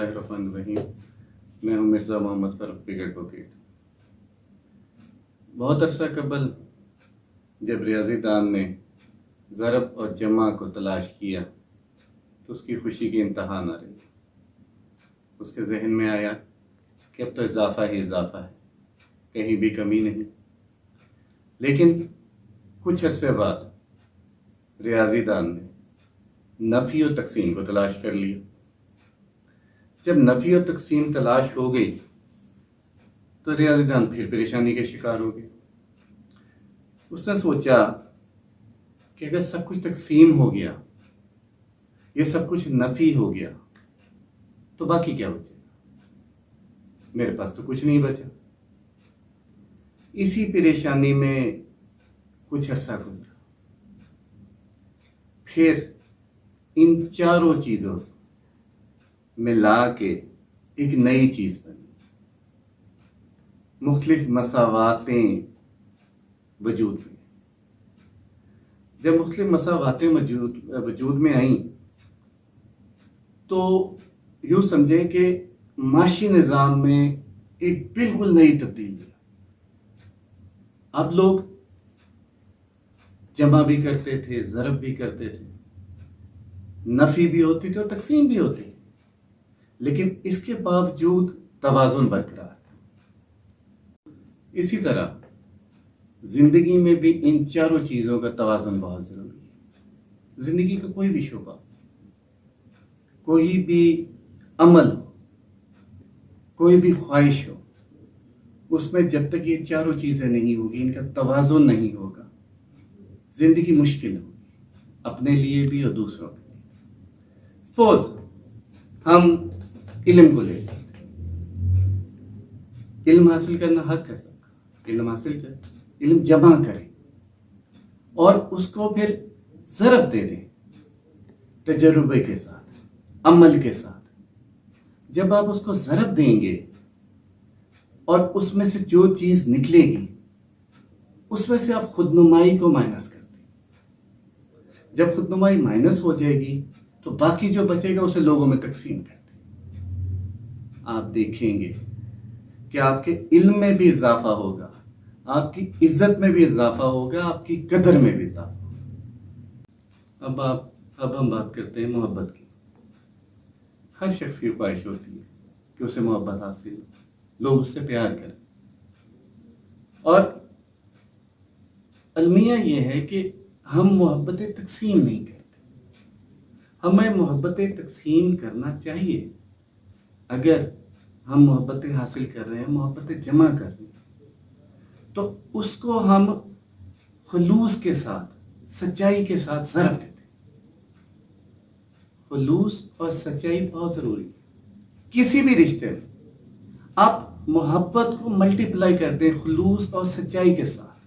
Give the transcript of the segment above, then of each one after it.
बिस्मिल्लाहिर्रहमानिर्रहीम। मैं हूँ मिर्ज़ा मोहम्मद फ़ारूक एडवोकेट। बहुत अरसा कबल जब रियाज़ी दान ने ज़रब और जमा को तलाश किया तो उसकी खुशी की इंतहा न रही। उसके जहन में आया कि अब तो इजाफ़ा ही इजाफ़ा है, कहीं भी कमी नहीं। लेकिन कुछ अरसे बाद रियाज़ी दान ने नफ़ी और तक़सीम को तलाश कर लिया। जब नफ़ी और तक़सीम तलाश हो गई तो रियाज़ी दान फिर परेशानी के शिकार हो गए। उसने सोचा कि अगर सब कुछ तक़सीम हो गया, ये सब कुछ नफ़ी हो गया, तो बाकी क्या बचेगा? मेरे पास तो कुछ नहीं बचा। इसी परेशानी में कुछ अरसा गुजरा। फिर इन चारों चीज़ों मिला के एक नई चीज़ बनी। मुख्तलिफ मसावातें वजूद में। जब मुख्तलिफ मसावातें वजूद में आईं तो यूँ समझें कि माशी निज़ाम में एक बिल्कुल नई तब्दीली। अब लोग जमा भी करते थे, ज़रब भी करते थे, नफ़ी भी होती थी और तक़सीम भी होती थी, लेकिन इसके बावजूद तवाज़ुन बरकरार था। इसी तरह ज़िंदगी में भी इन चारों चीज़ों का तवाज़ुन बहुत ज़रूरी है। ज़िंदगी का कोई भी शोबा, कोई भी अमल हो, कोई भी ख्वाहिश हो, उसमें जब तक ये चारों चीज़ें नहीं होगी, इनका तवाज़ुन नहीं होगा, ज़िंदगी मुश्किल होगी, अपने लिए भी और दूसरों के लिए। सपोज हम इल्म को लेते हैं। इल्म हासिल करना हक है सबका। इल्म हासिल करें, इल्म जमा करें और उसको फिर ज़रब दे दें तजर्बे के साथ, अमल के साथ। जब आप उसको ज़रब देंगे और उसमें से जो चीज़ निकलेगी उसमें से आप खुदनुमाई को माइनस कर दें। जब खुदनुमाई माइनस हो जाएगी तो बाकी जो बचेगा उसे लोगों में तकसीम कर दें। आप देखेंगे कि आपके इल्म में भी इजाफा होगा, आपकी इज्जत में भी इजाफा होगा, आपकी कदर में भी इजाफा होगा। अब हम बात करते हैं मोहब्बत की। हर शख्स की ख्वाहिश होती है कि उसे मोहब्बत हासिल हो, लोग उससे प्यार करें। और अलमिया यह है कि हम मोहब्बत तकसीम नहीं करते। हमें मोहब्बत तकसीम करना चाहिए। अगर हम मोहब्बतें हासिल कर रहे हैं, मोहब्बतें जमा कर रहे हैं, तो उसको हम खुलूस के साथ, सच्चाई के साथ ज़रब देते हैं। खुलूस और सच्चाई बहुत ज़रूरी है। किसी भी रिश्ते में आप मोहब्बत को मल्टीप्लाई करते हैं खुलूस और सच्चाई के साथ,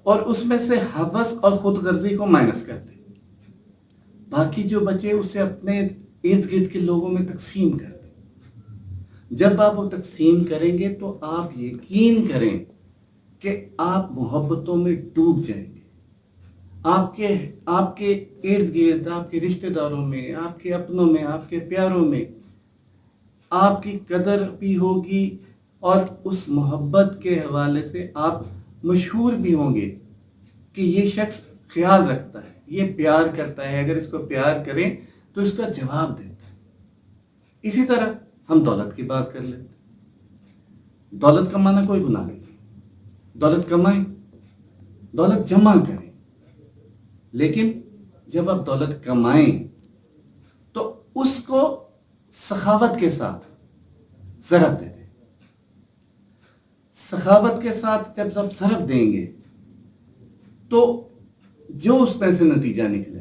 और उसमें से हवस और खुदगर्जी को माइनस करते हैं। बाकी जो बचे उसे अपने इर्द गिर्द के लोगों में तकसीम करते हैं। जब आप वो तकसीम करेंगे तो आप यकीन करें कि आप मोहब्बतों में डूब जाएंगे। आपके इर्द गिर्द, आपके रिश्तेदारों में, आपके अपनों में, आपके प्यारों में आपकी कदर भी होगी और उस मोहब्बत के हवाले से आप मशहूर भी होंगे कि ये शख्स ख्याल रखता है, ये प्यार करता है, अगर इसको प्यार करें तो इसका जवाब देता है। इसी तरह हम दौलत की बात कर लेते हैं। दौलत कमाना कोई गुनाह नहीं है। दौलत कमाएं, दौलत जमा करें, लेकिन जब आप दौलत कमाएं तो उसको सखावत के साथ ज़रब दे दें। सखावत के साथ जब आप ज़रब देंगे तो जो उसमें से नतीजा निकले,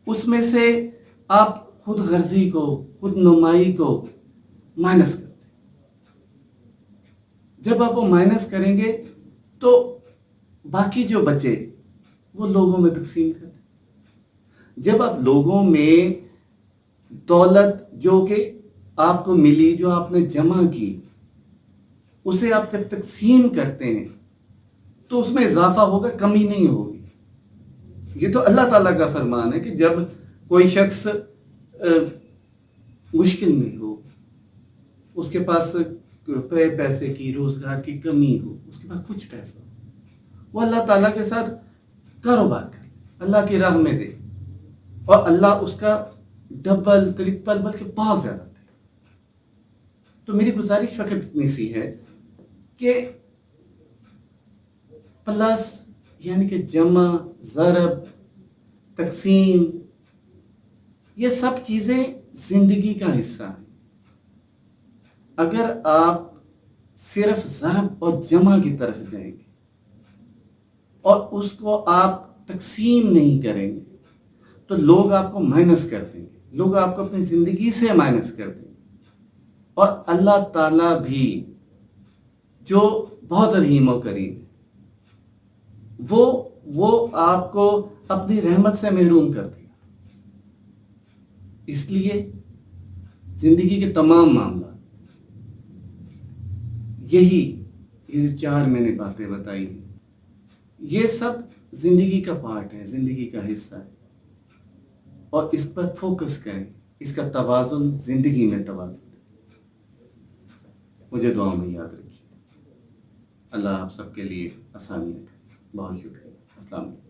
उसमें से आप खुद गर्जी को, खुद नुमाई को माइनस कर दें। जब आप वो माइनस करेंगे तो बाकी जो बचे वो लोगों में तकसीम कर दें। जब आप लोगों में दौलत जो कि आपको मिली, जो आपने जमा की, उसे आप जब तकसीम करते हैं तो उसमें इजाफा होगा, कमी नहीं होगी। ये तो अल्लाह ताला का फरमान है कि जब कोई शख्स مشکل میں ہو، اس کے پاس روپے پیسے کی روزگار کی کمی ہو، اس کے پاس کچھ پیسہ ہو، وہ اللہ تعالیٰ کے ساتھ کاروبار کرے، اللہ کی راہ میں دے، اور اللہ اس کا ڈبل ٹرپل بلکہ بہت زیادہ دے۔ تو میری گزارش فقط اتنی سی ہے کہ پلس یعنی کہ جمع، ضرب، تقسیم، یہ سب چیزیں زندگی کا حصہ ہیں۔ اگر آپ صرف ضرب اور جمع کی طرف جائیں گے اور اس کو آپ تقسیم نہیں کریں گے تو لوگ آپ کو مائنس کر دیں گے، لوگ آپ کو اپنی زندگی سے مائنس کر دیں گے، اور اللہ تعالیٰ بھی جو بہت رحیم و کریم ہے وہ آپ کو اپنی رحمت سے محروم کر دیا۔ اس لیے زندگی کے تمام معاملات، یہی یہ 4 میں نے باتیں بتائی ہیں، یہ سب زندگی کا پارٹ ہے، زندگی کا حصہ ہے، اور اس پر فوکس کریں، اس کا توازن زندگی میں توازن ہے۔ مجھے دعا میں یاد رکھیے۔ اللہ آپ سب کے لیے آسانی رکھے۔ بہت شکریہ۔ السلام علیکم۔